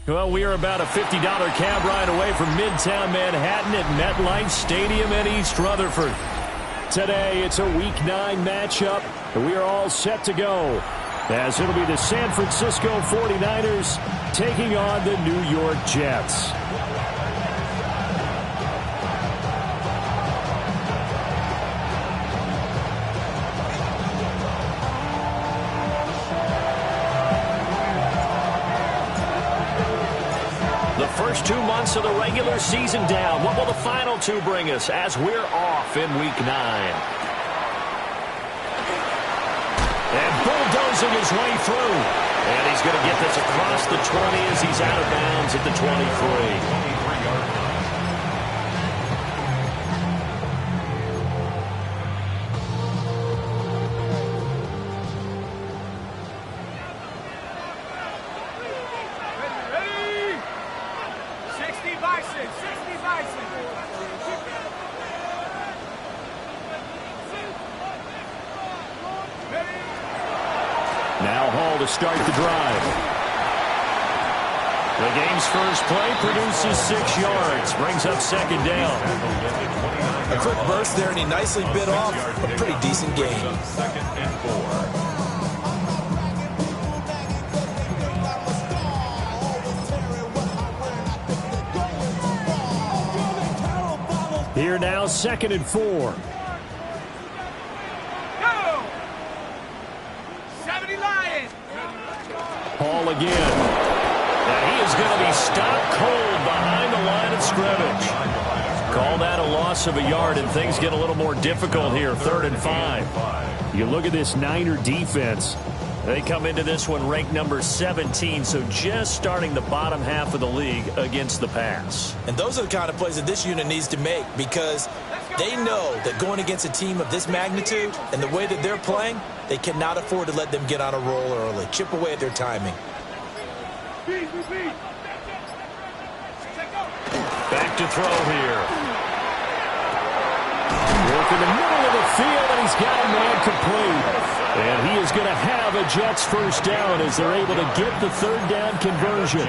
Well, we are about a $50 cab ride away from Midtown Manhattan at MetLife Stadium in East Rutherford. Today, it's a Week 9 matchup, and we are all set to go, as it'll be the San Francisco 49ers taking on the New York Jets. First 2 months of the regular season down. What will the final 2 bring us as we're off in Week 9? And bulldozing his way through. And he's going to get this across the 20 as he's out of bounds at the 23. Now Hall to start the drive. The game's first play produces 6 yards. Brings up second down. A quick burst there, and he nicely bit off a pretty decent gain. Second and 4. Here now, second and 4. Hall again. Now he is going to be stopped cold behind the line of scrimmage. Call that a loss of a yard, and things get a little more difficult here, 3rd and 5. You look at this Niner defense. They come into this one ranked number 17, so just starting the bottom half of the league against the pass. And those are the kind of plays that this unit needs to make, because they know that going against a team of this magnitude and the way that they're playing, they cannot afford to let them get on a roll early. Chip away at their timing. Back to throw here. Work in the middle of the field, and he's got a man complete. And he is going to have a Jets first down as they're able to get the 3rd down conversion.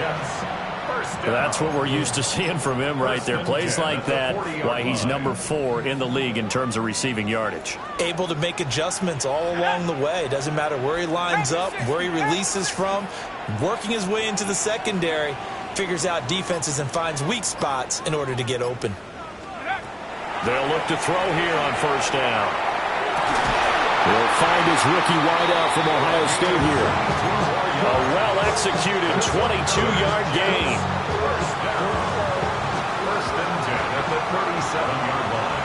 That's what we're used to seeing from him right there. Plays like that, why he's number 4 in the league in terms of receiving yardage. Able to make adjustments all along the way. Doesn't matter where he lines up, where he releases from. Working his way into the secondary, figures out defenses and finds weak spots in order to get open. They'll look to throw here on first down. He'll find his rookie wideout from Ohio State here. A well-executed 22-yard gain. First and 10 at the 37-yard line.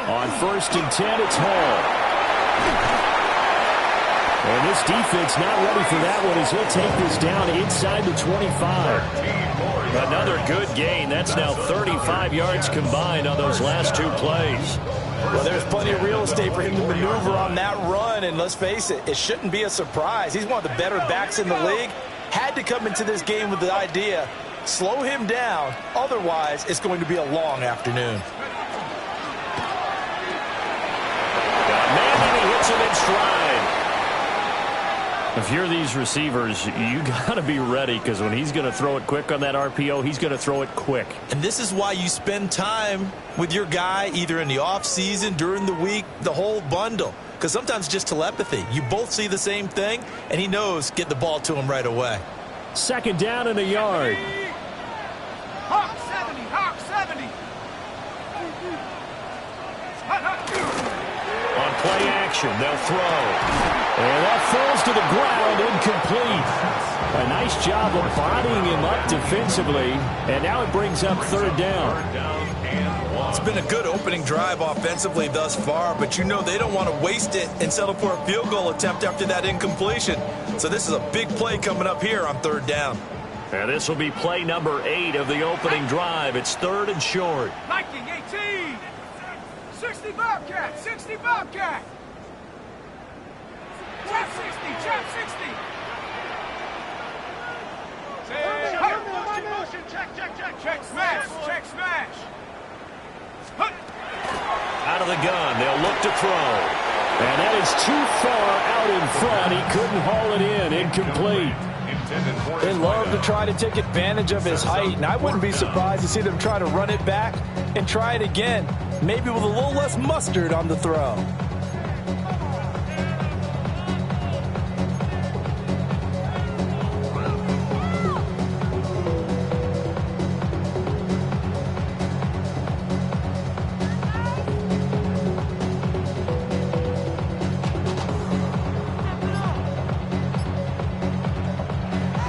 On first and 10, it's Hall. And this defense not ready for that one as he'll take this down inside the 25. Another good gain. That's now 35 yards combined on those last 2 plays. Well, there's plenty of real estate for him to maneuver on that run, and let's face it, it shouldn't be a surprise. He's one of the better backs in the league. Had to come into this game with the idea, slow him down, otherwise it's going to be a long afternoon. Man, and he hits him in stride. If you're these receivers, you got to be ready, because when he's going to throw it quick on that RPO, he's going to throw it quick. And this is why you spend time with your guy either in the offseason, during the week, the whole bundle. Because sometimes just telepathy. You both see the same thing, and he knows get the ball to him right away. Second down and a yard. Hawk 70, Hawk 70. On play action, they'll throw. And that falls to the ground, incomplete. A nice job of bodying him up defensively, and now it brings up 3rd down. It's been a good opening drive offensively thus far, but you know they don't want to waste it and settle for a field goal attempt after that incompletion. So this is a big play coming up here on 3rd down. And this will be play number 8 of the opening drive. It's 3rd and short. Viking 18. 60 Bobcat, 60 Bobcat. Trap 60, trap 60. Motion, check, check, check. Check smash, check smash. out of the gun. They'll look to throw. And that is too far out in front. He couldn't haul it in. Incomplete. They love to try to take advantage of his height, and I wouldn't be surprised to see them try to run it back and try it again, maybe with a little less mustard on the throw.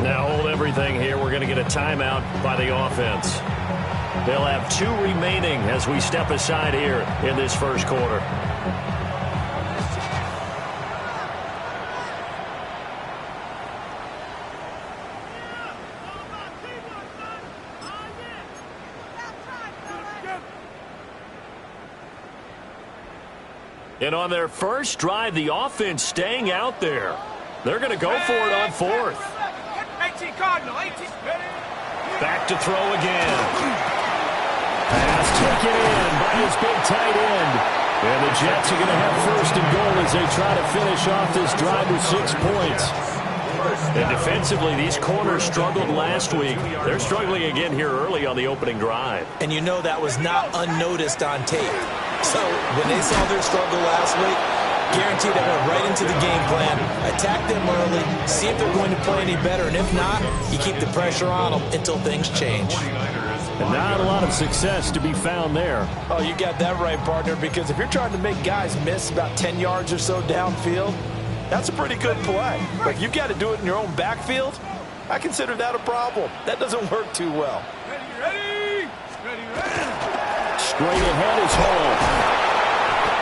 Now hold everything here. We're going to get a timeout by the offense. They'll have 2 remaining as we step aside here in this first quarter. And on their first drive, the offense staying out there. They're going to go for it on 4th. 18 Cardinal, 18. Back to throw again. Pass taken in by his big tight end. And the Jets are going to have 1st and goal as they try to finish off this drive with 6 points. And defensively, these corners struggled last week. They're struggling again here early on the opening drive. And you know that was not unnoticed on tape. So when they saw their struggle last week, guaranteed they went right into the game plan, attack them early, see if they're going to play any better, and if not, you keep the pressure on them until things change. And not a lot of success to be found there. Oh, you got that right, partner, because if you're trying to make guys miss about 10 yards or so downfield, that's a pretty good play. But if you've got to do it in your own backfield, I consider that a problem. That doesn't work too well. Ready, ready, ready. Straight ahead is Hall.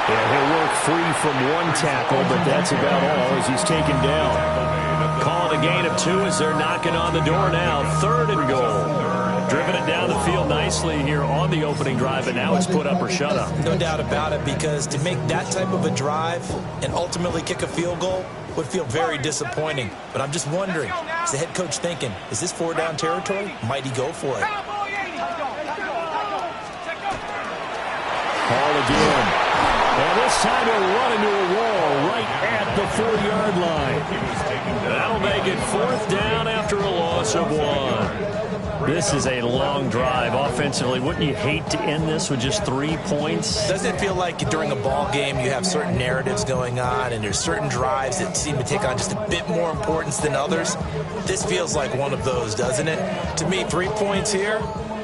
And he'll work free from 1 tackle, but that's about all as he's taken down. Calling a gain of 2 as they're knocking on the door now. 3rd and goal. Driven it down the field nicely here on the opening drive, and now it's put up or shut up. No doubt about it, because to make that type of a drive and ultimately kick a field goal would feel very disappointing. But I'm just wondering, is the head coach thinking, is this 4-down territory? Might he go for it? Ball again. And this time he'll run into a wall right at the 4-yard line. That'll make it 4th down after a loss of 1. This is a long drive offensively. Wouldn't you hate to end this with just 3 points? Doesn't it feel like during a ball game you have certain narratives going on and there's certain drives that seem to take on just a bit more importance than others? This feels like one of those, doesn't it? To me, 3 points here,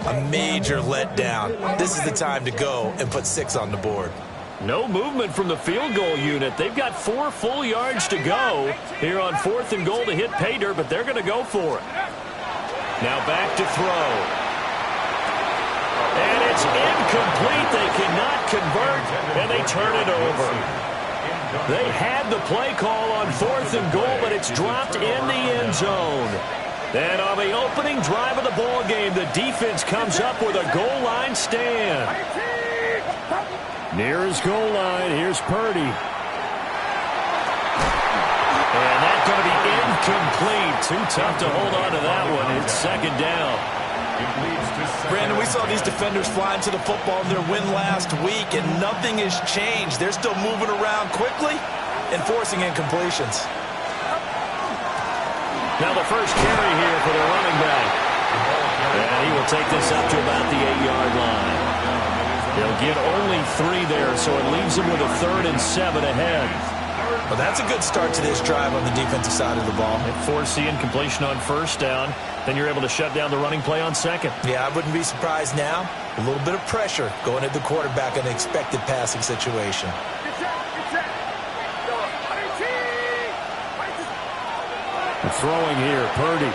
a major letdown. This is the time to go and put 6 on the board. No movement from the field goal unit. They've got 4 full yards to go here on 4th and goal to hit pay dirt, but they're going to go for it. Now back to throw. And it's incomplete. They cannot convert, and they turn it over. They had the play call on 4th and goal, but it's dropped in the end zone. And on the opening drive of the ball game, the defense comes up with a goal line stand. Near his goal line, here's Purdy. And that's going to be incomplete. Too tough to hold on to that one. It's 2nd down. Brandon, we saw these defenders fly into the football in their win last week, and nothing has changed. They're still moving around quickly and forcing incompletions. Now the first carry here for the running back. And he will take this up to about the 8-yard line. They'll get only 3 there, so it leaves them with a 3rd and 7 ahead. Well, that's a good start to this drive on the defensive side of the ball. Force the incompletion on 1st down. Then you're able to shut down the running play on 2nd. Yeah, I wouldn't be surprised now. A little bit of pressure going at the quarterback in an expected passing situation. Throwing here, Purdy.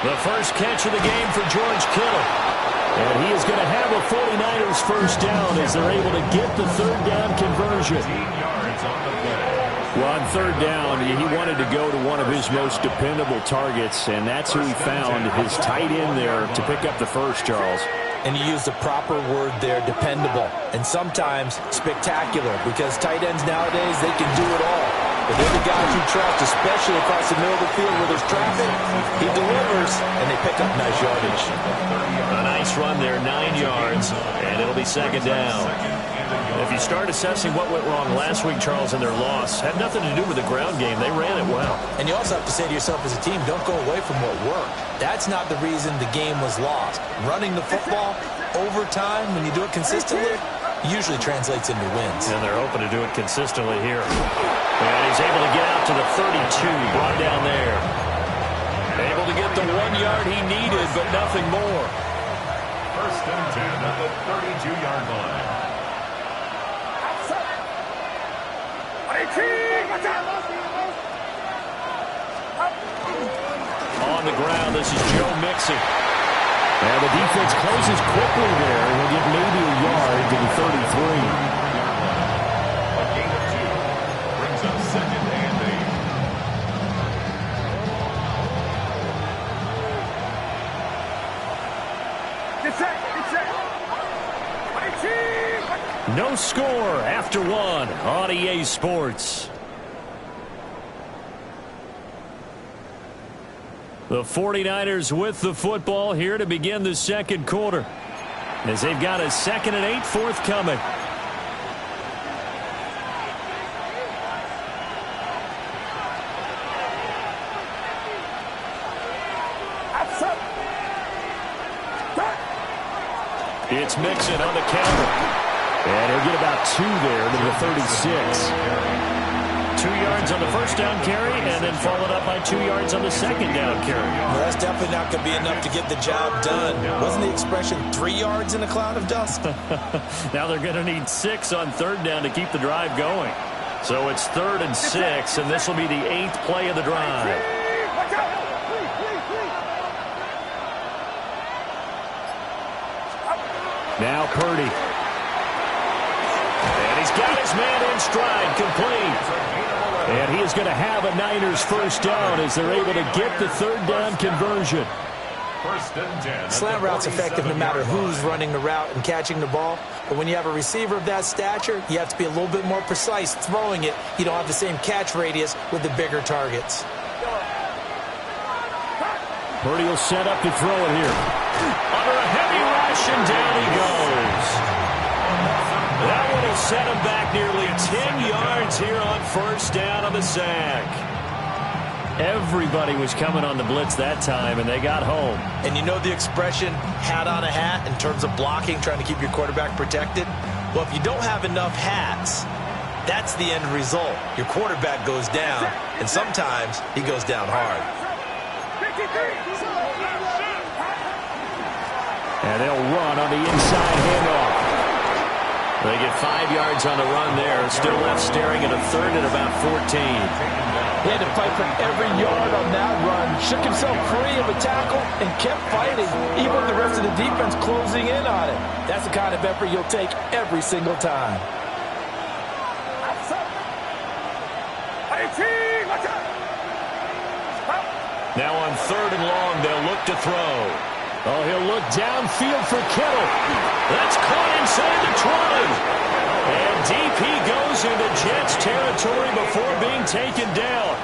The first catch of the game for George Kittle. And he is going to have a 49ers first down as they're able to get the 3rd down conversion. Well, on 3rd down, he wanted to go to one of his most dependable targets, and that's who he found, his tight end there, to pick up the first, Charles. And you used the proper word there, dependable, and sometimes spectacular, because tight ends nowadays, they can do it all. But they're the guys you trust, especially across the middle of the field where there's traffic. He delivers, and they pick up nice yardage. A nice run there, 9 yards, and it'll be second down. If you start assessing what went wrong last week, Charles, in their loss, had nothing to do with the ground game. They ran it well. And you also have to say to yourself as a team, don't go away from what worked. That's not the reason the game was lost. Running the football over time, when you do it consistently, usually translates into wins. And they're hoping to do it consistently here. And he's able to get out to the 32, brought down there. Able to get the 1 yard he needed, but nothing more. First and 10 at the 32-yard line. On the ground, this is Joe Mixon. And the defense closes quickly there. He'll get maybe a yard to the 33. A gain of 2 brings up second and 8. Get set. No score after 1 on EA Sports. The 49ers with the football here to begin the second quarter, as they've got a 2nd and 8 forthcoming. It's Mixon on the counter. And he'll get about 2 there to the 36. 2 yards on the first down carry, and then followed up by 2 yards on the second down carry. Well, that's definitely not going to be enough to get the job done. Wasn't the expression 3 yards in a cloud of dust? Now they're going to need 6 on third down to keep the drive going. So it's 3rd and 6, and this will be the 8th play of the drive. Now Purdy. And he's got his man in stride, complete. And he is going to have a Niners first down as they're able to get the third down conversion. First and 10. Slant route's effective no matter who's running the route and catching the ball. But when you have a receiver of that stature, you have to be a little bit more precise throwing it. You don't have the same catch radius with the bigger targets. Purdy will set up to throw it here. Under a heavy rush, and down he goes. That one will set him back nearly 10 yards here on first down on the sack. Everybody was coming on the blitz that time, and they got home. And you know the expression, hat on a hat, in terms of blocking, trying to keep your quarterback protected? Well, if you don't have enough hats, that's the end result. Your quarterback goes down, and sometimes he goes down hard. And they'll run on the inside handoff. They get 5 yards on the run there. Still left staring at a third and about 14. He had to fight for every yard on that run. Shook himself free of a tackle and kept fighting, even with the rest of the defense closing in on it. That's the kind of effort you'll take every single time. Now on 3rd and long, they'll look to throw. Oh, he'll look downfield for Kittle. That's caught inside the 20. And DP goes into Jets territory before being taken down.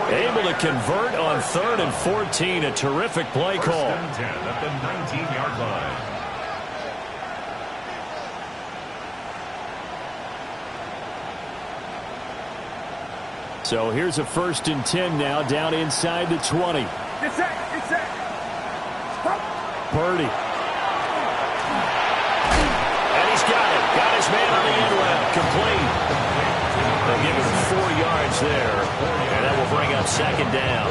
Able to convert on 3rd and 14. A terrific play call. First and 10 at the 19-yard line. So here's a 1st and 10 now, down inside the 20. Get set. Purdy. And he's got it. Got his man on the end route. Complete. They'll give him 4 yards there. And that will bring up second down.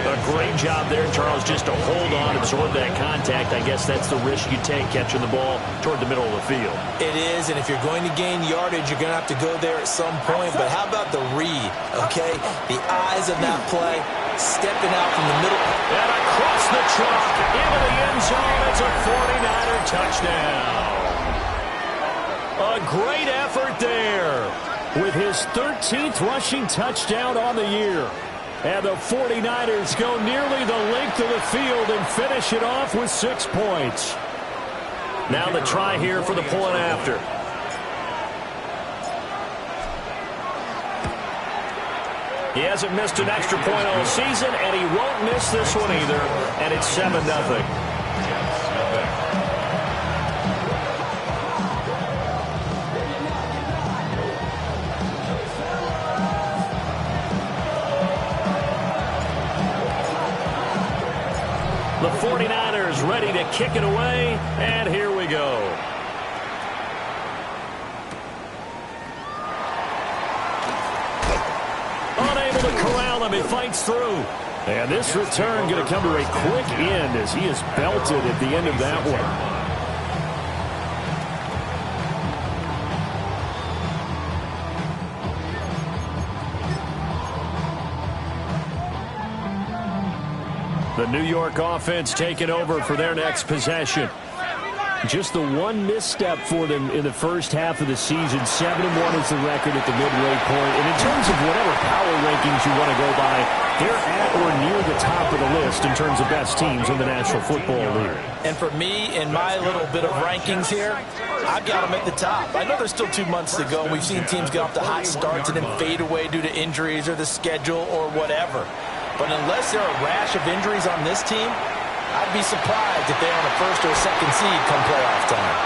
A great job there, Charles, just to hold on, absorb that contact. I guess that's the risk you take catching the ball toward the middle of the field. It is, and if you're going to gain yardage, you're going to have to go there at some point. But how about the read, okay? The eyes of that play, stepping out from the middle. And across the chalk, into the end zone. It's a 49er touchdown. A great effort there with his 13th rushing touchdown on the year. And the 49ers go nearly the length of the field and finish it off with 6 points. Now the try here for the point after. He hasn't missed an extra point all season, and he won't miss this one either, and it's 7-0. The 49ers ready to kick it away, and here we go. Unable to corral him, he fights through. And this return going to come to a quick end as he is belted at the end of that one. The New York offense taking over for their next possession. Just the one misstep for them in the first half of the season. 7-1 is the record at the midway point. And in terms of whatever power rankings you want to go by, they're at or near the top of the list in terms of best teams in the National Football League. And for me, in my little bit of rankings here, I've got them at the top. I know there's still 2 months to go. We've seen teams get off to hot starts and then fade away due to injuries or the schedule or whatever. But unless there are a rash of injuries on this team, I'd be surprised if they're on a first or a second seed come playoff time.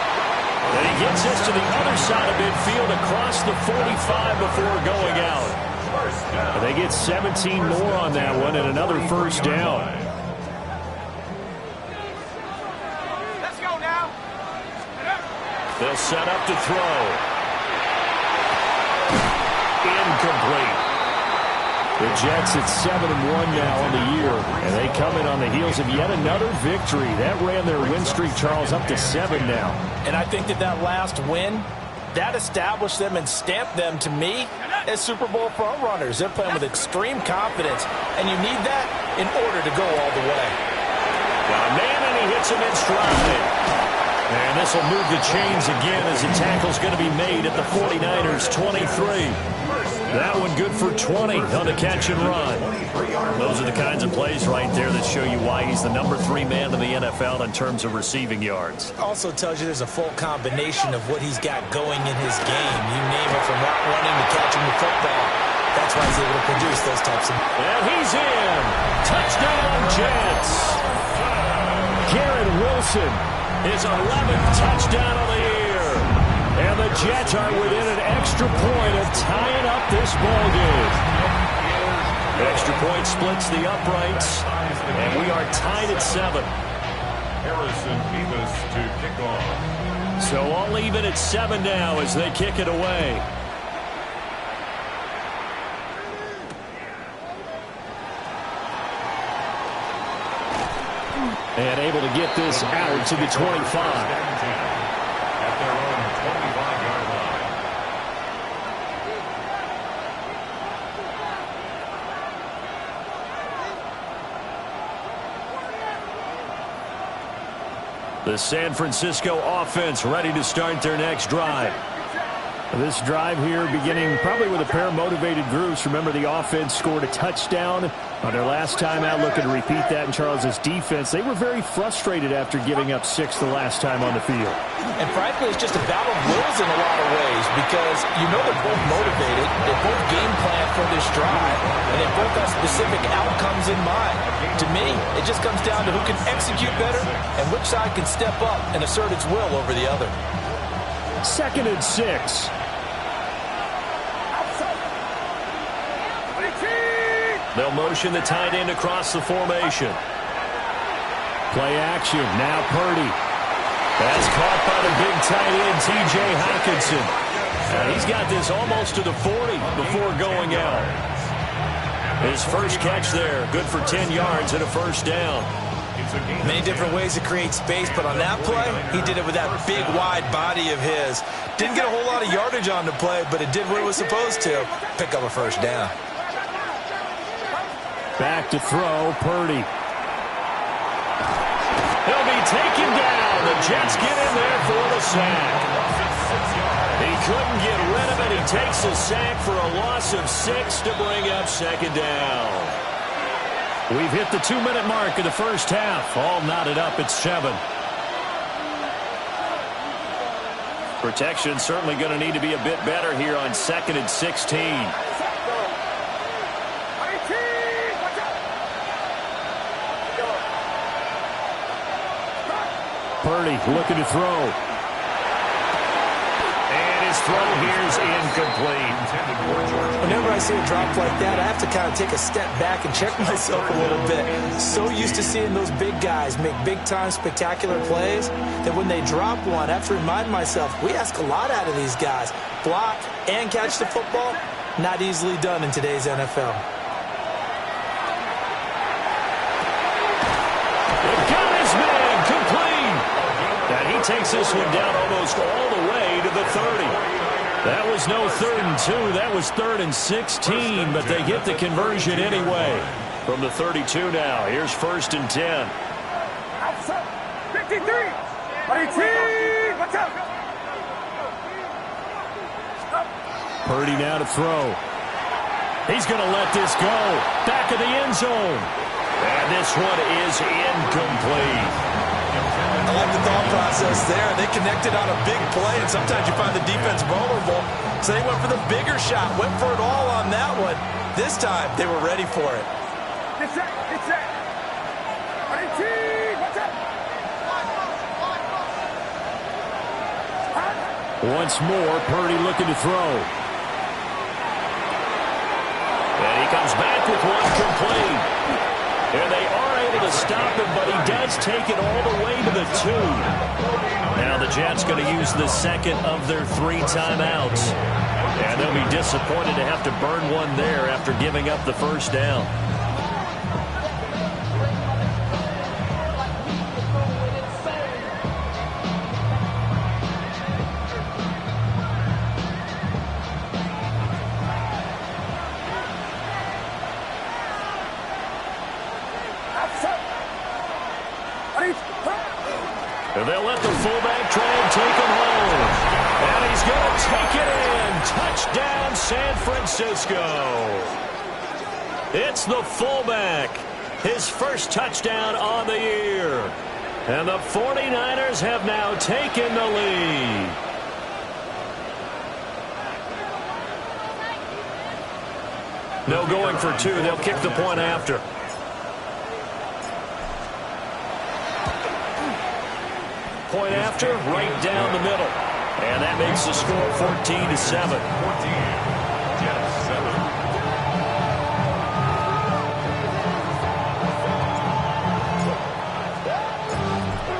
And he gets this to the other side of midfield across the 45 before going out. And they get 17 more on that one and another first down. Let's go now. They'll set up to throw. Incomplete. The Jets at 7-1 now on the year, and they come in on the heels of yet another victory. That ran their win streak, Charles, up to 7 now. And I think that last win, that established them and stamped them, to me, as Super Bowl frontrunners. They're playing with extreme confidence, and you need that in order to go all the way. Got a man, and he hits him in stride. And this will move the chains again as the tackle's going to be made at the 49ers' 23. That one good for 20 on the catch and run. Those are the kinds of plays right there that show you why he's the number 3 man in the NFL in terms of receiving yards. Also tells you there's a full combination of what he's got going in his game. You name it, from route running to catching the football. That's why he's able to produce those types of... And he's in. Touchdown, Jets. Garrett Wilson, his 11th touchdown of the year. And the Jets are within an extra point of tying up this ball game. Extra point splits the uprights, and we are tied at 7. Harrison Beavis to kick off. So all even at 7 now as they kick it away. And able to get this out to the 25. At their own 25-yard line. The San Francisco offense ready to start their next drive. This drive here beginning probably with a pair of motivated groups. Remember, the offense scored a touchdown on their last time out, looking to repeat that in Charles's defense. They were very frustrated after giving up 6 the last time on the field. And frankly, it's just a battle of wills in a lot of ways, because you know they're both motivated, they both game plan for this drive, and they both have specific outcomes in mind. To me, it just comes down to who can execute better and which side can step up and assert its will over the other. 2nd and 6. They'll motion the tight end across the formation. Play action. Now Purdy. That's caught by the big tight end, T.J. Hockenson. And he's got this almost to the 40 before going out. His first catch there, good for 10 yards and a first down. Many different ways to create space, but on that play, he did it with that big, wide body of his. Didn't get a whole lot of yardage on the play, but it did what it was supposed to. Pick up a first down. Back to throw, Purdy. He'll be taken down. The Jets get in there for the sack. He couldn't get rid of it. He takes a sack for a loss of 6 to bring up 2nd down. We've hit the 2-minute mark of the first half. All knotted up at 7. Protection certainly going to need to be a bit better here on 2nd and 16. Purdy looking to throw. And his throw here is incomplete. Whenever I see a drop like that, I have to kind of take a step back and check myself a little bit. So used to seeing those big guys make big-time spectacular plays that when they drop one, I have to remind myself, we ask a lot out of these guys. Block and catch the football, not easily done in today's NFL. Got his man complete. And he takes this one down almost all the way to the 30. That was no 3rd and 2. That was 3rd and 16, but they get the conversion anyway. From the 32 now, here's 1st and 10. 53. Watch out. Purdy now to throw. He's going to let this go. Back of the end zone. And this one is incomplete. I like the thought process there. They connected on a big play, and sometimes you find the defense vulnerable. So they went for the bigger shot, went for it all on that one. This time, they were ready for it. Get set. Get set. Watch out. Once more, Purdy looking to throw. And he comes back with one complete. And they are able to stop him, but he does take it all the way to the 2. Now the Jets going to use the second of their 3 timeouts. And they'll be disappointed to have to burn one there after giving up the first down. And they'll let the fullback try and take him home. And he's going to take it in. Touchdown, San Francisco. It's the fullback. His first touchdown on the year. And the 49ers have now taken the lead. No going for 2. They'll kick the point after. Point after, right down the middle. And that makes the score 14-7. 14. Jets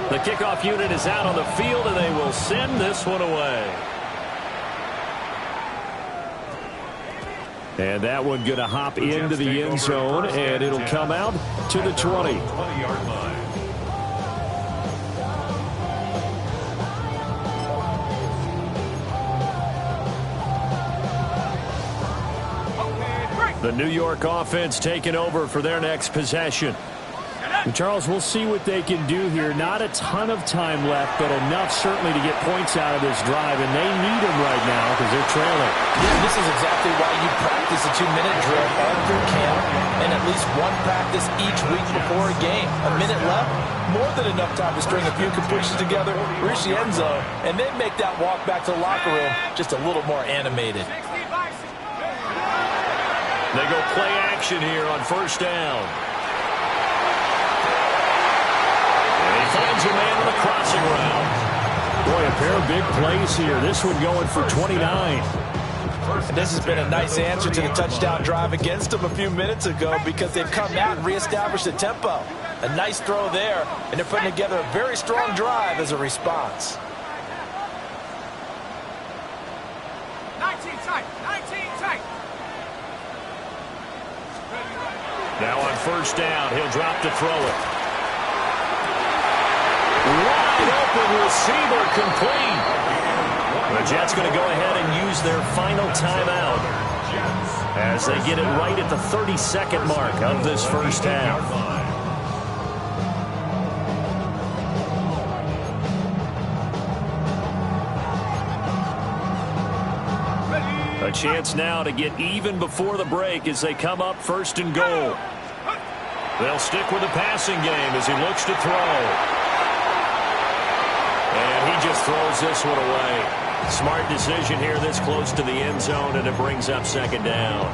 7. The kickoff unit is out on the field, and they will send this one away. And that one going to hop into the end zone, and it'll come out to the 20. 20-yard line. The New York offense taking over for their next possession. And Charles, we'll see what they can do here. Not a ton of time left, but enough certainly to get points out of this drive, and they need them right now because they're trailing. Yeah, this is exactly why you practice a 2-minute drill all through camp and at least one practice each week before a game. A minute left, more than enough time to string a few completions together, reach the end zone, and then make that walk back to the locker room just a little more animated. They go play action here on first down. And he finds a man on the crossing route. Boy, a pair of big plays here. This one going for 29. And this has been a nice answer to the touchdown drive against them a few minutes ago because they've come out and reestablished the tempo. A nice throw there, and they're putting together a very strong drive as a response. 19 tight. Now on first down, he'll drop to throw it. Wide open receiver complete. The Jets going to go ahead and use their final timeout as they get it right at the 32nd mark of this first half. A chance now to get even before the break as they come up 1st and goal. They'll stick with the passing game as he looks to throw. And he just throws this one away. Smart decision here this close to the end zone, and it brings up 2nd down.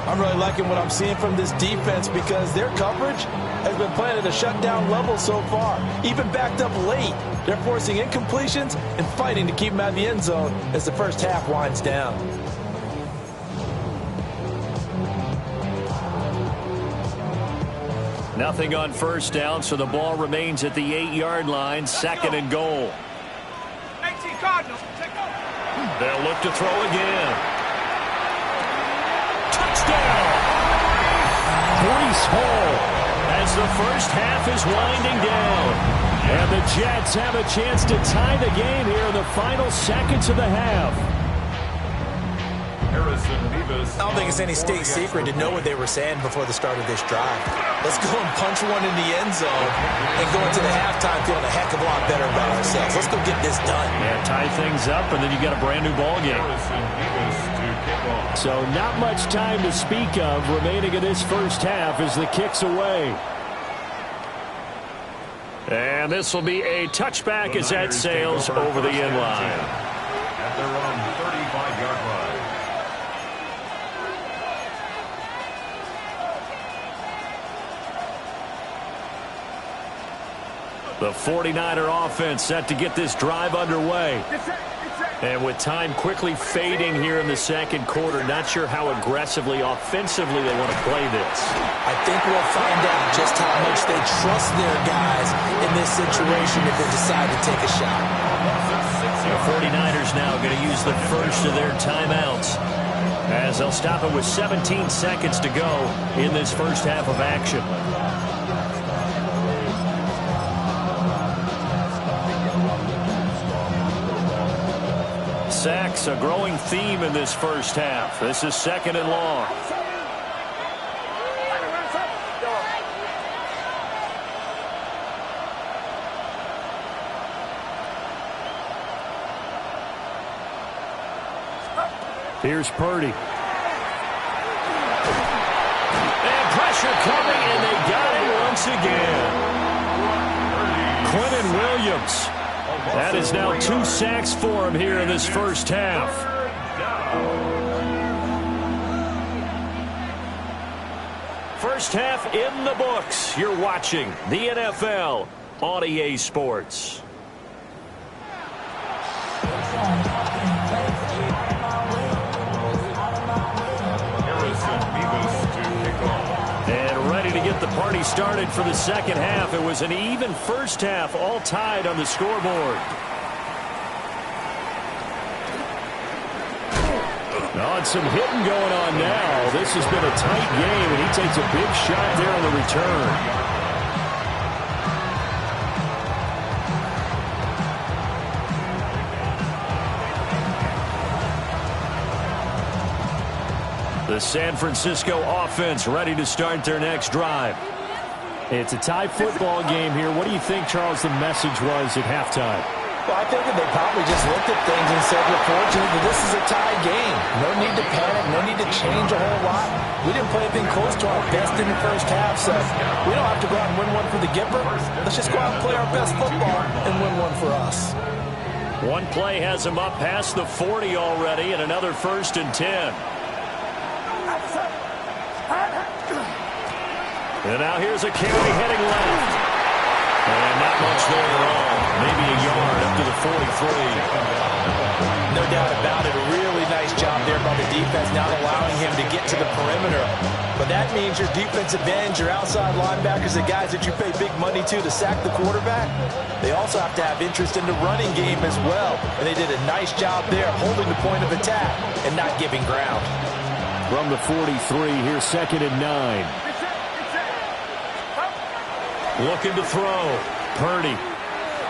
I'm really liking what I'm seeing from this defense because their coverage has been playing at a shutdown level so far. Even backed up late, they're forcing incompletions and fighting to keep them out of the end zone as the first half winds down. Nothing on first down, so the ball remains at the 8-yard line, second and goal. 18 Cardinals. Take over. They'll look to throw again. Touchdown! Breece Hall as the first half is winding down. And the Jets have a chance to tie the game here in the final seconds of the half. I don't think it's any state secret to know what they were saying before the start of this drive. Let's go and punch one in the end zone and go into the halftime feeling a heck of a lot better about ourselves. Let's go get this done. Yeah, tie things up, and then you got a brand new ball game. So not much time to speak of remaining in this first half as the kick's away. And this will be a touchback as that sails over the end line. At their own 35-yard line. The 49er offense set to get this drive underway. And with time quickly fading here in the second quarter, not sure how aggressively, offensively they want to play this. I think we'll find out just how much they trust their guys in this situation if they decide to take a shot. The 49ers now going to use the first of their timeouts as they'll stop it with 17 seconds to go in this first half of action. Sacks, a growing theme in this first half. This is second and long. Here's Purdy. And pressure coming, and they got it once again. Quentin Williams. That is now 2 sacks for him here in this first half. First half in the books. You're watching the NFL on EA Sports. And ready to get the party started for the second half. It was an even first half, all tied on the scoreboard. Oh, and some hitting going on now. This has been a tight game, and he takes a big shot there on the return. The San Francisco offense ready to start their next drive. It's a tie football game here. What do you think, Charles, the message was at halftime? Well, I think that they probably just looked at things and said, we're fortunate that this is a tie game. No need to panic, no need to change a whole lot. We didn't play anything close to our best in the first half, so we don't have to go out and win one for the Gipper. Let's just go out and play our best football and win one for us. One play has him up past the 40 already, and another 1st and 10. And now here's a carry heading left. And not much there at all. Maybe a yard up to the 43. No doubt about it. A really nice job there by the defense, not allowing him to get to the perimeter. But that means your defensive ends, your outside linebackers, the guys that you pay big money to sack the quarterback, they also have to have interest in the running game as well. And they did a nice job there holding the point of attack and not giving ground. From the 43, here's 2nd and 9. Looking to throw. Purdy.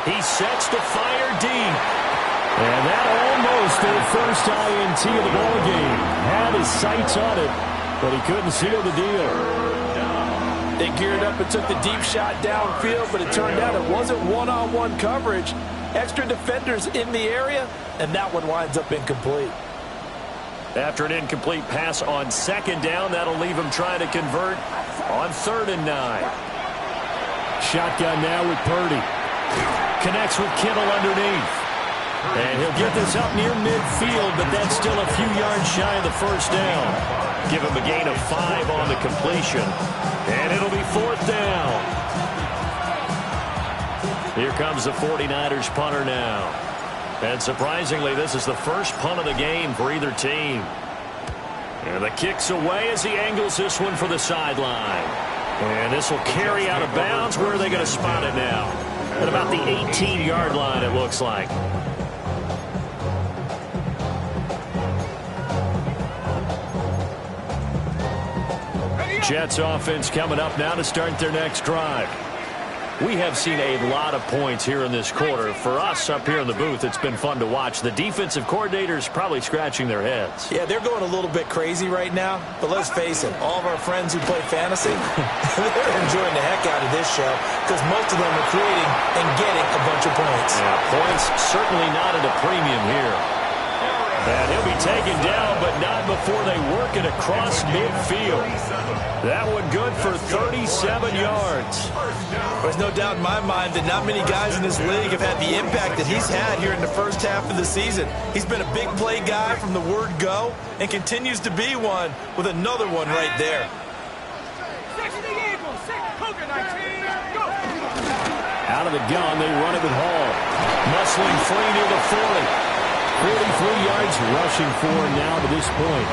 He sets to fire deep. And that almost their first INT of the ball game. Had his sights on it, but he couldn't seal the deal. They geared up and took the deep shot downfield, but it turned out it wasn't one-on-one coverage. Extra defenders in the area, and that one winds up incomplete. After an incomplete pass on 2nd down, that'll leave him trying to convert on 3rd and 9. Shotgun now with Purdy. Connects with Kittle underneath. And he'll get this up near midfield, but that's still a few yards shy of the first down. Give him a gain of 5 on the completion. And it'll be 4th down. Here comes the 49ers punter now. And surprisingly, this is the first punt of the game for either team. And the kick's away as he angles this one for the sideline. And this will carry out of bounds. Where are they going to spot it now? At about the 18-yard line, it looks like. Jets offense coming up now to start their next drive. We have seen a lot of points here in this quarter. For us up here in the booth, it's been fun to watch. The defensive coordinators probably scratching their heads. Yeah, they're going a little bit crazy right now. But let's face it, all of our friends who play fantasy, they're enjoying the heck out of this show because most of them are creating and getting a bunch of points. Yeah, points certainly not at a premium here. And he'll be taken down, but not before they work it across midfield. That one good for 37 yards. There's no doubt in my mind that not many guys in this league have had the impact that he's had here in the first half of the season. He's been a big play guy from the word go and continues to be one with another one right there. Out of the gun, they run it with Hall. Muscling free near the 40. 43 yards rushing for him now to this point.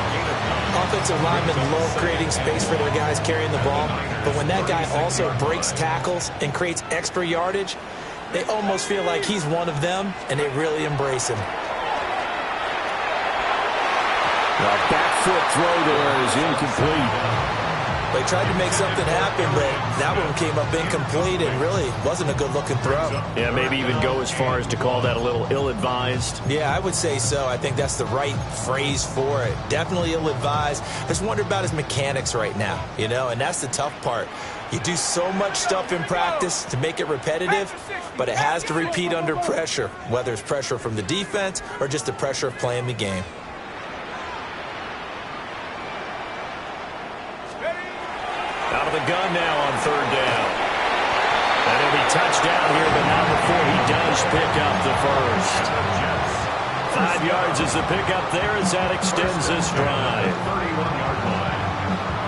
Offensive linemen love creating space for their guys carrying the ball, but when that guy also breaks tackles and creates extra yardage, they almost feel like he's one of them, and they really embrace him. The back foot throw there is incomplete. They tried to make something happen, but that one came up incomplete and really wasn't a good-looking throw. Yeah, maybe even go as far as to call that a little ill-advised. Yeah, I would say so. I think that's the right phrase for it. Definitely ill-advised. Just wonder about his mechanics right now, you know, and that's the tough part. You do so much stuff in practice to make it repetitive, but it has to repeat under pressure, whether it's pressure from the defense or just the pressure of playing the game. Out of the gun now on 3rd down. And he'll be touchdown here, but not before he does pick up the first. 5 yards is the pickup there as that extends this drive.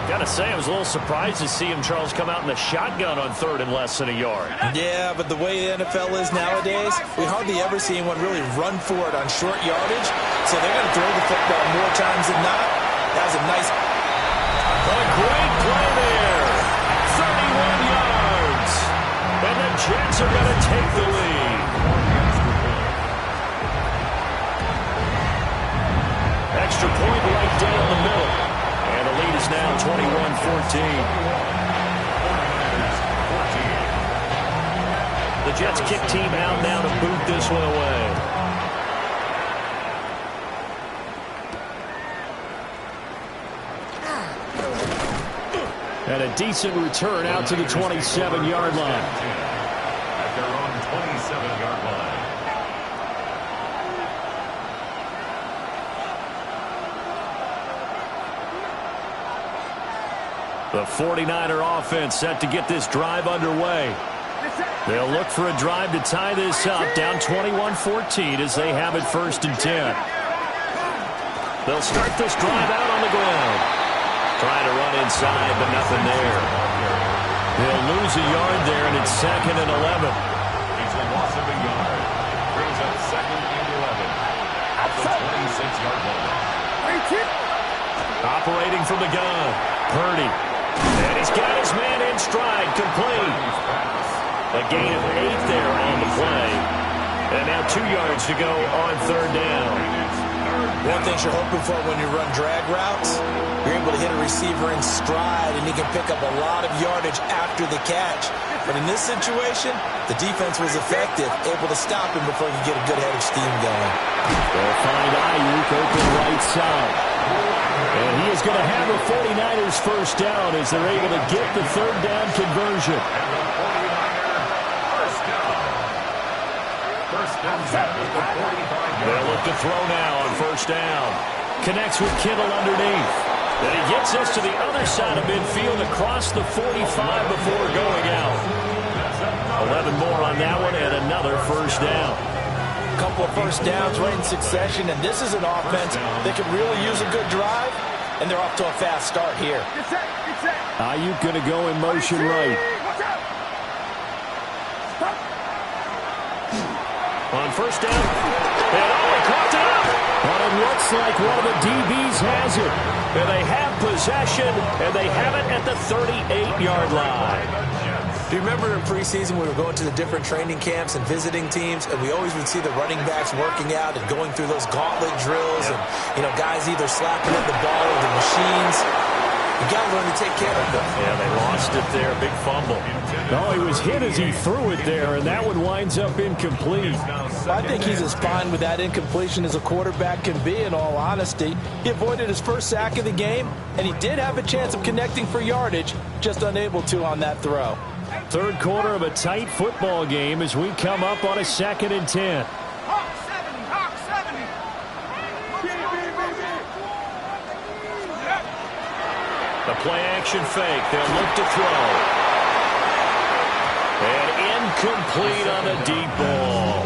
Got to say, I was a little surprised to see him, Charles, come out in the shotgun on 3rd and less than a yard. Yeah, but the way the NFL is nowadays, we hardly ever see anyone really run for it on short yardage. So they're going to throw the football more times than not. That was a nice... A great play there. 31 yards. And the Jets are going to take the lead. Extra point right down the middle. And the lead is now 21-14. The Jets kick team out now to boot this one away. And a decent return out to the 27-yard line. At their own 27-yard line. The 49er offense set to get this drive underway. They'll look for a drive to tie this up, down 21-14 as they have it 1st and 10. They'll start this drive out on the ground. Trying to run inside, but nothing there. They'll lose a yard there, and it's 2nd and 11. It's a loss of a yard. Brings up 2nd and 11 at the 26-yard line. Operating from the gun, Purdy. And he's got his man in stride, complete. A gain of 8 there on the play. And now 2 yards to go on 3rd down. One thing you're hoping for when you run drag routes, you're able to hit a receiver in stride, and he can pick up a lot of yardage after the catch. But in this situation, the defense was effective, able to stop him before he could get a good head of steam going. They'll find Ayuk open right side. And he is going to have the 49ers 1st down as they're able to get the 3rd down conversion. They'll look to throw now on 1st down. Connects with Kittle underneath. Then he gets us to the other side of midfield across the 45 before going out. 11 more on that one and another 1st down. A couple of 1st downs right in succession, and this is an offense that could really use a good drive. and they're off to a fast start here. Get set, get set. Ayuk going to go in motion right. Watch out. Stop. On first down. And he caught it up. But it looks like one of the DBs has it. And they have possession, and they have it at the 38-yard line. Do you remember in preseason we were going to the different training camps and visiting teams, and we always would see the running backs working out and going through those gauntlet drills, and guys either slapping at the ball or the machines. You got to learn to take care of them. Yeah, they lost it there. Big fumble. Oh, he was hit as he threw it there, and that one winds up incomplete. I think he's as fine with that incompletion as a quarterback can be, in all honesty. He avoided his first sack of the game, and he did have a chance of connecting for yardage, just unable to on that throw. Third quarter of a tight football game as we come up on a 2nd and 10. Hawk 70, Hawk 70. The play-action fake. They'll look to throw. And incomplete on the deep ball.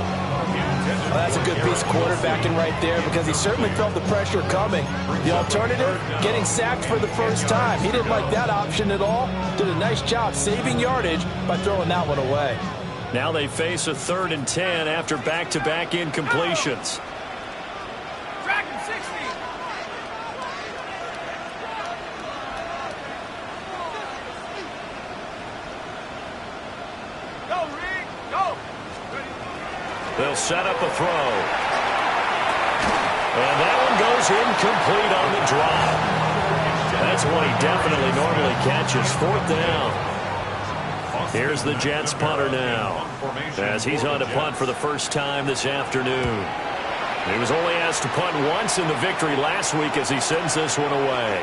Well, that's a good piece of quarterbacking right there, because he certainly felt the pressure coming. The alternative, getting sacked for the first time. He didn't like that option at all. Did a nice job saving yardage by throwing that one away. Now they face a 3rd and 10 after back-to-back incompletions. Dragon 60. Go, Reed, go. They'll set up a throw. And that one goes incomplete on the drop. That's one he definitely normally catches. 4th down. Here's the Jets punter now, as he's on to punt for the first time this afternoon. He was only asked to punt once in the victory last week as he sends this one away.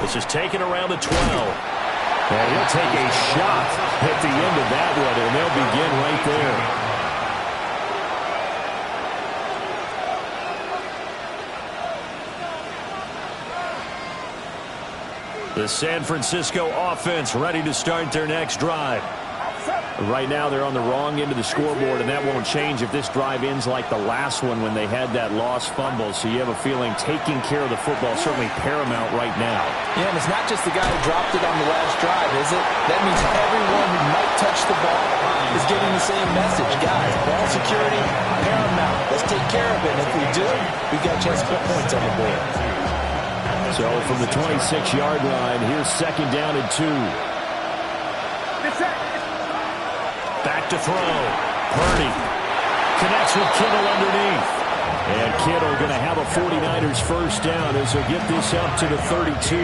This is taken around the 12. And he'll take a shot at the end of that one, and they'll begin right there. The San Francisco offense ready to start their next drive. Right now they're on the wrong end of the scoreboard, and that won't change if this drive ends like the last one when they had that lost fumble. So you have a feeling taking care of the football is certainly paramount right now. Yeah, and it's not just the guy who dropped it on the last drive, is it? That means everyone who might touch the ball is getting the same message. Guys, ball security, paramount. Let's take care of it. And if we do, we've got a chance to put points on the board. So from the 26-yard line, here's 2nd down and 2. Get set. Back to throw. Purdy connects with Kittle underneath. And Kittle going to have a 49ers first down as he'll get this up to the 32.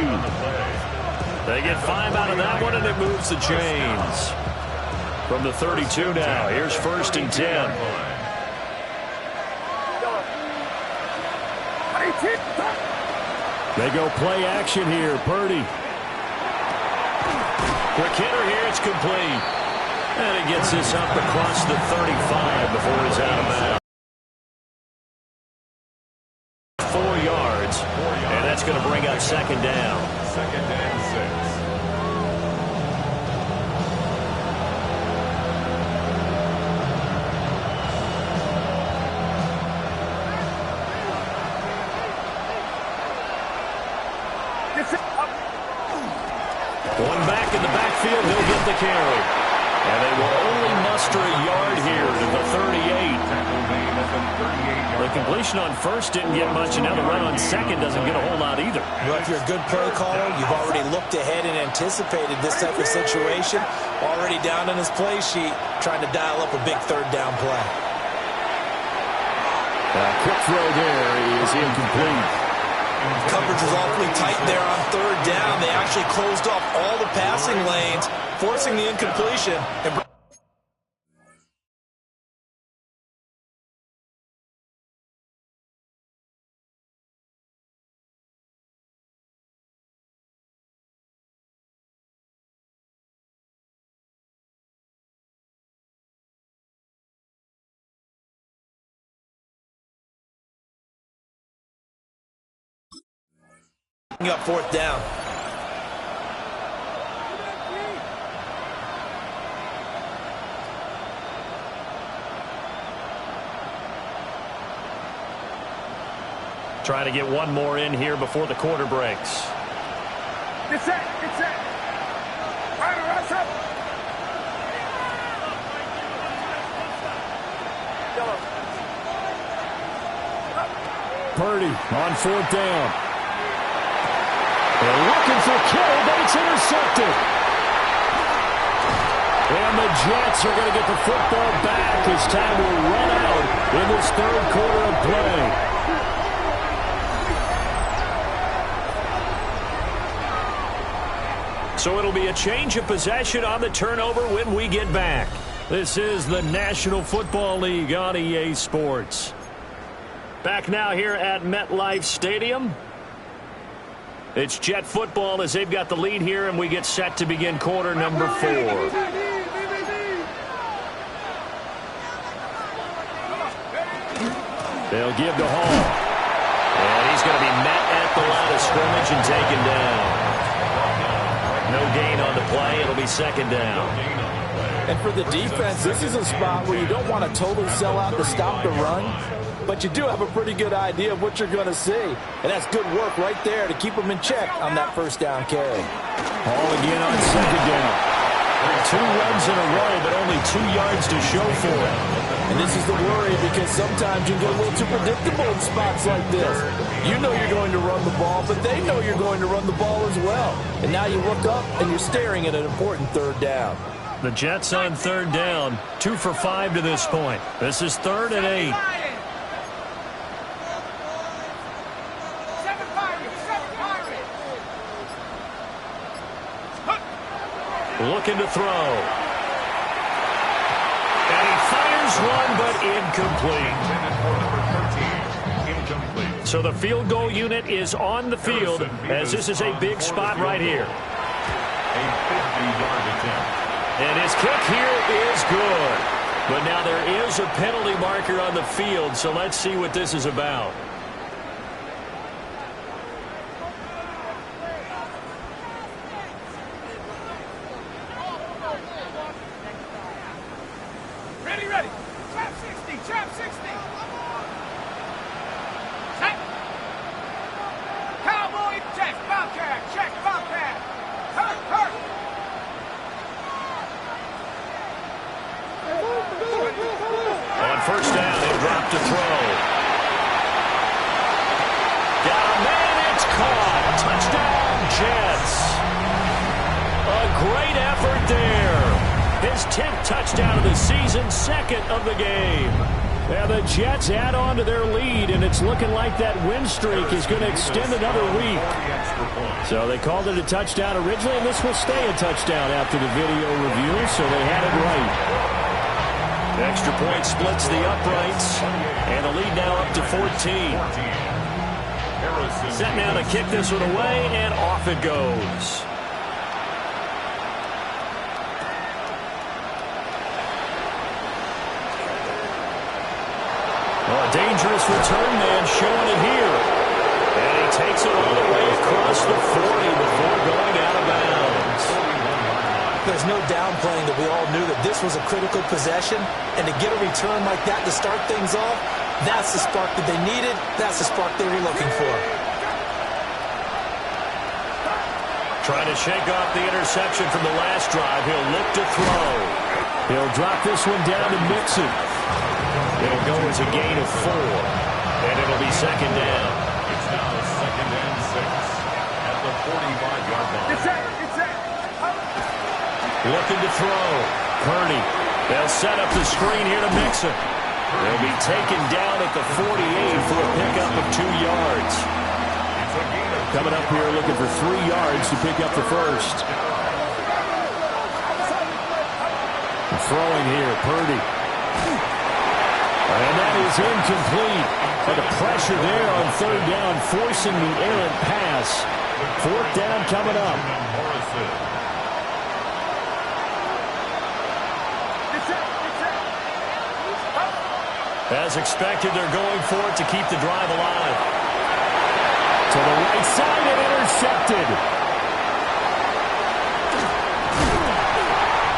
They get 5 out of that one, and it moves the chains. From the 32 now, here's 1st and 10. They go play action here. Purdy. Quick hitter here. It's complete. And he gets this up across the 35 before he's out of bounds. 4 yards. And that's going to bring up 2nd down. 2nd and 6. One back in the backfield, he'll get the carry. And they will only muster a yard here to the 38. The completion on first didn't get much, and now the run on second doesn't get a whole lot either. Well, if you're a good play caller, you've already looked ahead and anticipated this type of situation. Already down on his play sheet, trying to dial up a big 3rd down play. Quick throw there is incomplete. Coverage was awfully tight there on 3rd down. They actually closed off all the passing lanes, forcing the incompletion. Up 4th down. Trying to get one more in here before the quarter breaks. Get set. Get set. Right up. Purdy on 4th down. They're looking for Kittle, but it's intercepted. And the Jets are going to get the football back as time will run out in this 3rd quarter of play. So it'll be a change of possession on the turnover when we get back. This is the National Football League on EA Sports. Back now here at MetLife Stadium. It's Jet football as they've got the lead here, and we get set to begin quarter number 4. They'll give to Hall. And he's going to be met at the line of scrimmage and taken down. No gain on the play. It'll be 2nd down. And for the defense, this is a spot where you don't want to totally sell out to stop the run, but you do have a pretty good idea of what you're going to see. And that's good work right there to keep them in check on that 1st down carry. Hall again on 2nd down. 2 runs in a row, but only 2 yards to show for it. And this is the worry because sometimes you get a little too predictable in spots like this. You know you're going to run the ball, but they know you're going to run the ball as well. And now you look up and you're staring at an important 3rd down. The Jets on 3rd down, 2 for 5 to this point. This is 3rd and 8. Looking to throw. And he fires one, but incomplete. So the field goal unit is on the field as this is a big spot right here. A 50-yard attempt. And his kick here is good. But now there is a penalty marker on the field, so let's see what this is about. Ready. Trap 60. Set. Cowboy check. Bobcat. Check. Bobcat. Hurt. On 1st down, he'll drop to throw. Got a man, it's caught. Touchdown, Jets. A great effort there. His 10th touchdown of the season, 2nd of the game. And the Jets add on to their lead, and it's looking like that win streak is going to extend another week. So they called it a touchdown originally, and this will stay a touchdown after the video review, so they had it right. The extra point splits the uprights, and the lead now up to 14. Set now to kick this one away, and off it goes. Well, a dangerous return man showing it here. And he takes it all the way across the 40 before going out of bounds. There's no downplaying that we all knew that this was a critical possession, and to get a return like that to start things off, that's the spark that they needed. That's the spark they were looking for. Trying to shake off the interception from the last drive. He'll look to throw. He'll drop this one down to Mixon. It'll go as a gain of 4, and it'll be 2nd down. It's now 2nd and 6 at the 45-yard line. Get set. Looking to throw. Purdy. They'll set up the screen here to Mixon. They'll be taken down at the 48 for a pickup of 2 yards. Coming up here looking for 3 yards to pick up the first. Throwing here, Purdy. And that is incomplete. But the pressure there on 3rd down, forcing the errant pass. 4th down coming up. As expected, they're going for it to keep the drive alive. To the right side and intercepted.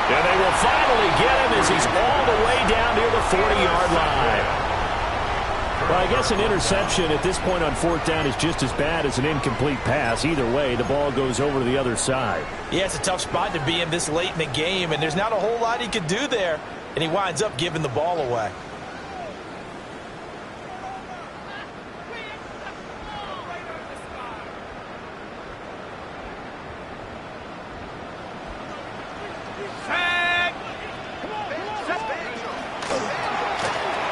And they will finally get him as he's all the way down near the 40-yard line. Well, I guess an interception at this point on fourth down is just as bad as an incomplete pass. Either way, the ball goes over to the other side. Yeah, it's a tough spot to be in this late in the game, and there's not a whole lot he could do there, and he winds up giving the ball away.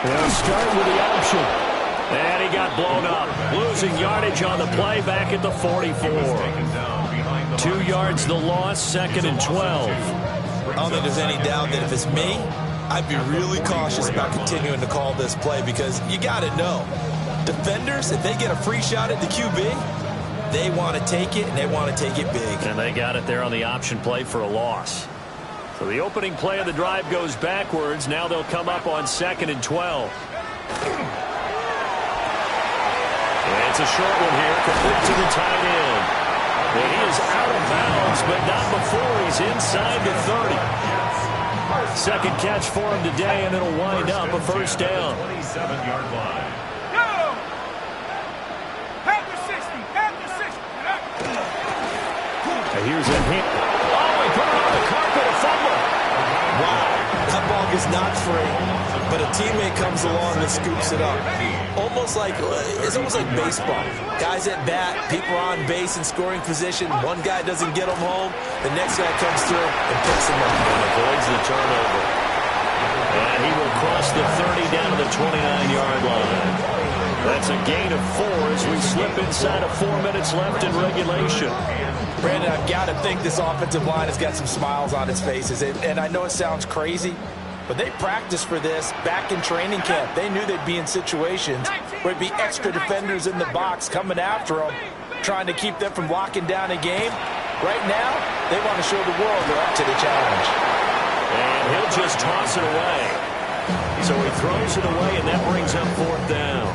They'll start with the option. And he got blown up. Losing yardage on the play back at the 44. 2 yards the loss, 2nd and 12. I don't think there's any doubt that if it's me, I'd be really cautious about continuing to call this play because you got to know, defenders, if they get a free shot at the QB, they want to take it, and they want to take it big. And they got it there on the option play for a loss. So the opening play of the drive goes backwards. Now they'll come up on 2nd and 12. It's a short one here, complete to the tight end. And he is out of bounds, but not before he's inside the 30. Second catch for him today, and it'll wind up a first down. 27-yard line. Go! Back to 60, back to 60. And here's a hit. Oh, he put it on the carpet, a fumble. Wow, that ball gets knocked free, but a teammate comes along and scoops it up. It's almost like baseball. Guys at bat, people are on base in scoring position. One guy doesn't get them home, the next guy comes through and picks them up and avoids the turnover. And he will cross the 30 down to the 29-yard line. That's a gain of 4 as we slip inside of 4 minutes left in regulation. Brandon, I've got to think this offensive line has got some smiles on its faces. And I know it sounds crazy, but they practiced for this back in training camp. They knew they'd be in situations where it'd be extra defenders in the box coming after them, trying to keep them from locking down a game. Right now, they want to show the world they're up to the challenge. And he'll just toss it away. So he throws it away, and that brings up 4th down.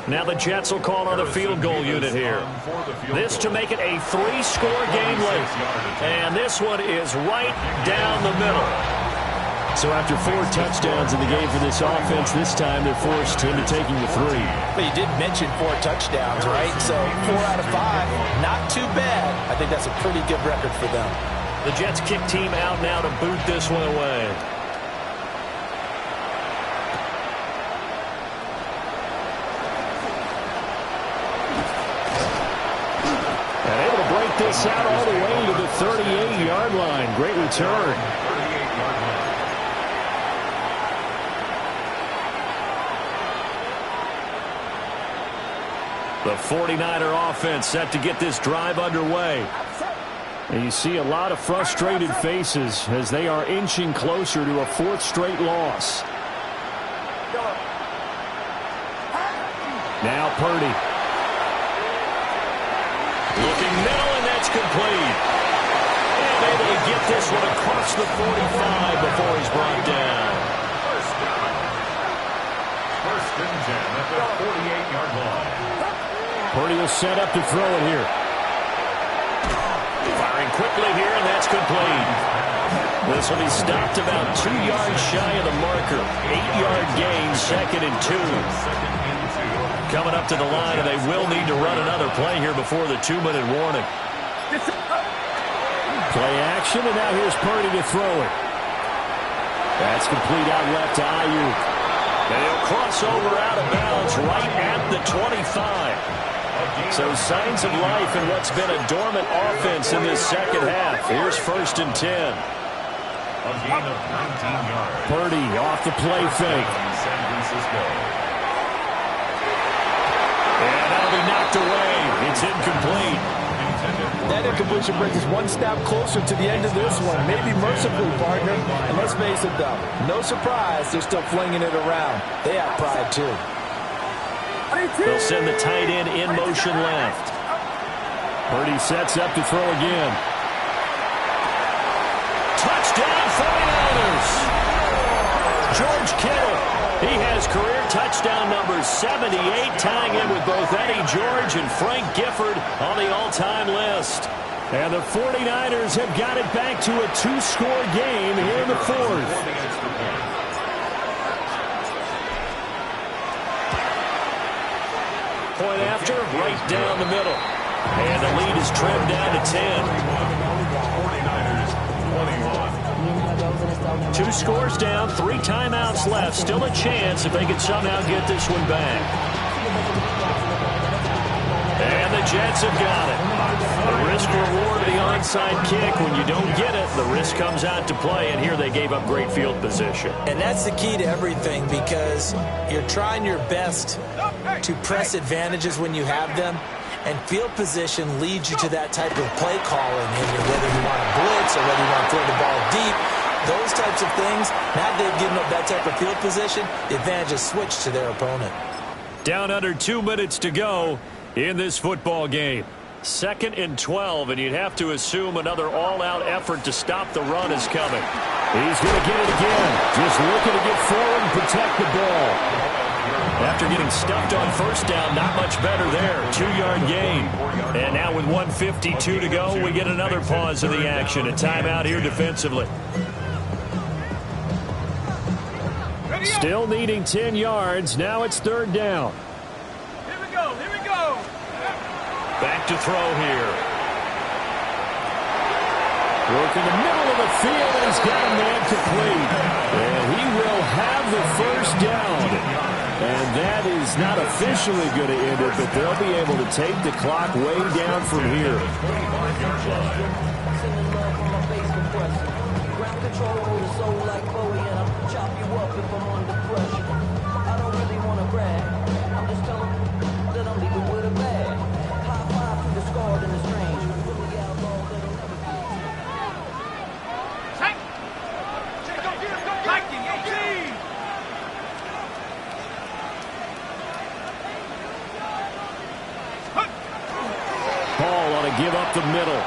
Now the Jets will call on the field goal unit here. This to make it a 3-score game late. And this one is right down the middle. So after 4 touchdowns in the game for this offense, this time they're forced into taking the 3. But you did mention 4 touchdowns, right? So 4 out of 5, not too bad. I think that's a pretty good record for them. The Jets kick team out now to boot this one away. And able to break this out all the way to the 38-yard line. Great return. 38-yard line. The 49er offense set to get this drive underway. And you see a lot of frustrated faces as they are inching closer to a 4th straight loss. Now Purdy. Looking middle, and that's complete. And able to get this one across the 45 before he's brought down. First and 10 at the 48-yard line. Purdy will set up to throw it here. Firing quickly here, and that's complete. This will be stopped about 2 yards shy of the marker. 8-yard gain, 2nd and 2. Coming up to the line, and they will need to run another play here before the 2-minute warning. Play action, and now here's Purdy to throw it. That's complete out left to Ayuk. And he'll cross over out of bounds right at the 25. So signs of life in what's been a dormant offense in this second half. Here's 1st and 10. A gain of 19 yards. Purdy off the play fake. San Francisco. And that'll be knocked away. It's incomplete. That incompletion brings us one step closer to the end of this one. Maybe mercifully, partner. And let's face it, though, no surprise they're still flinging it around. They have pride, too. They'll send the tight end in motion left. Purdy sets up to throw again. Touchdown 49ers! George Kittle. He has career touchdown number 78, tying in with both Eddie George and Frank Gifford on the all-time list. And the 49ers have got it back to a 2-score game here in the 4th. point after, right down the middle. And the lead is trimmed down to 10. 2 scores down, 3 timeouts left. Still a chance if they can somehow get this one back. And the Jets have got it. The risk-reward of the onside kick. When you don't get it, the risk comes out to play, and here they gave up great field position. And that's the key to everything, because you're trying your best to press advantages when you have them, and field position leads you to that type of play calling, whether you want to blitz or whether you want to throw the ball deep. Those types of things, now they've given up that type of field position, the advantage is switched to their opponent. Down under 2 minutes to go in this football game. 2nd and 12, and you'd have to assume another all-out effort to stop the run is coming. He's going to get it again. Just looking to get forward and protect the ball. After getting stuffed on first down, not much better there. 2-yard gain. And now with 1:52 to go, we get another pause of the action. A timeout here defensively. Still needing 10 yards. Now it's 3rd down. Here we go. Here we go. Back to throw here. Working the middle of the field, and he's got a man complete. And he will have the first down. And that is not officially going to end it, but they'll be able to take the clock way down from here. Paul on a give up the middle.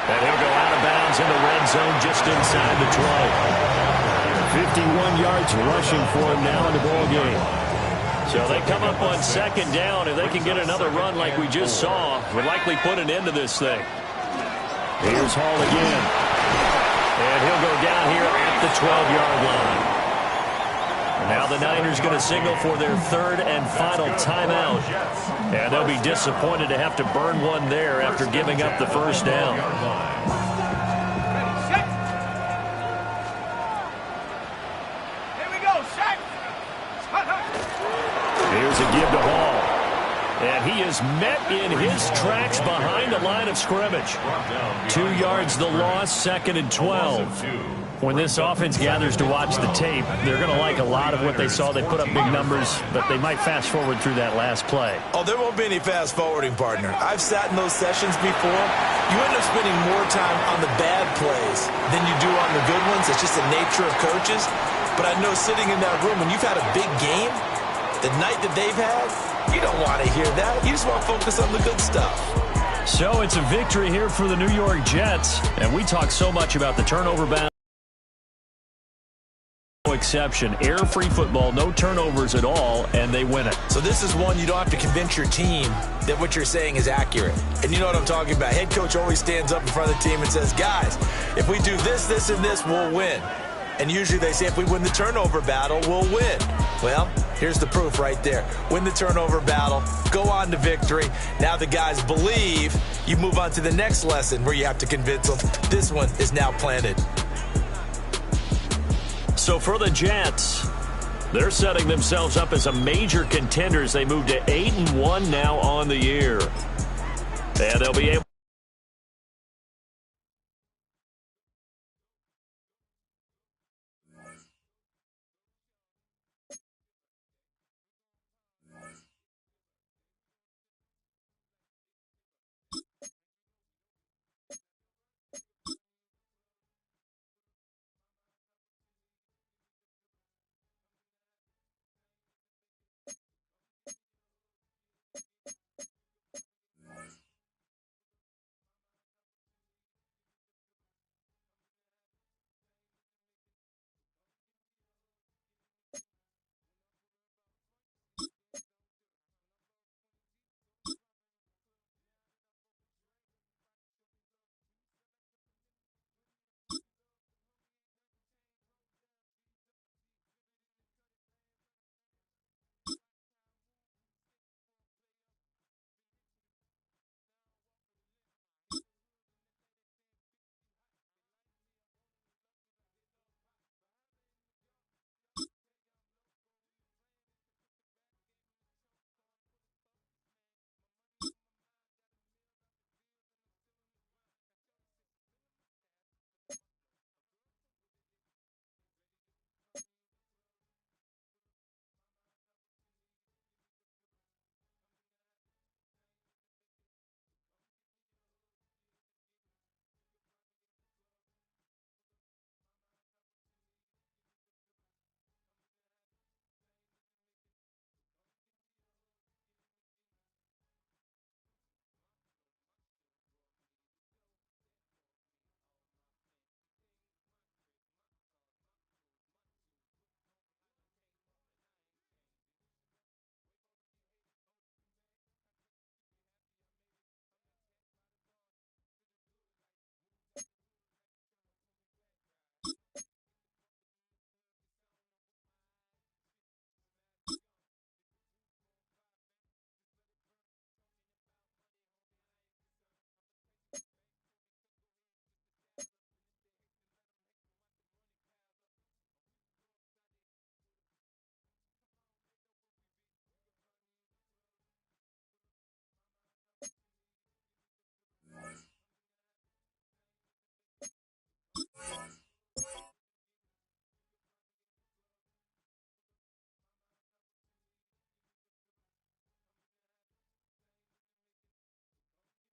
And he'll go out of bounds in the red zone just inside the 12. 51 yards rushing for him now in the ball game. So they come up on 2nd down. If they can get another run like we just saw, would likely put an end to this thing. Here's Hall again. And he'll go down here at the 12-yard line. Now the Niners going to signal for their 3rd and final timeout. And they'll be disappointed to have to burn one there after giving up the first down. Here we go, set. Here's a give to Hall. And he is met in his tracks behind the line of scrimmage. 2 yards the loss, 2nd and 12. When this offense gathers to watch the tape, they're going to like a lot of what they saw. They put up big numbers, but they might fast forward through that last play. Oh, there won't be any fast forwarding, partner. I've sat in those sessions before. You end up spending more time on the bad plays than you do on the good ones. It's just the nature of coaches. But I know sitting in that room, when you've had a big game, the night that they've had, you don't want to hear that. You just want to focus on the good stuff. So it's a victory here for the New York Jets. And we talk so much about the turnover battle. Exception. Error-free football, no turnovers at all, and they win it. So this is one you don't have to convince your team that what you're saying is accurate. And you know what I'm talking about. Head coach always stands up in front of the team and says, guys, if we do this, this, and this, we'll win. And usually they say if we win the turnover battle, we'll win. Well, here's the proof right there. Win the turnover battle, go on to victory. Now the guys believe. You move on to the next lesson where you have to convince them this one is now planted. So for the Jets, they're setting themselves up as a major contender as they move to 8-1 now on the year. And they'll be able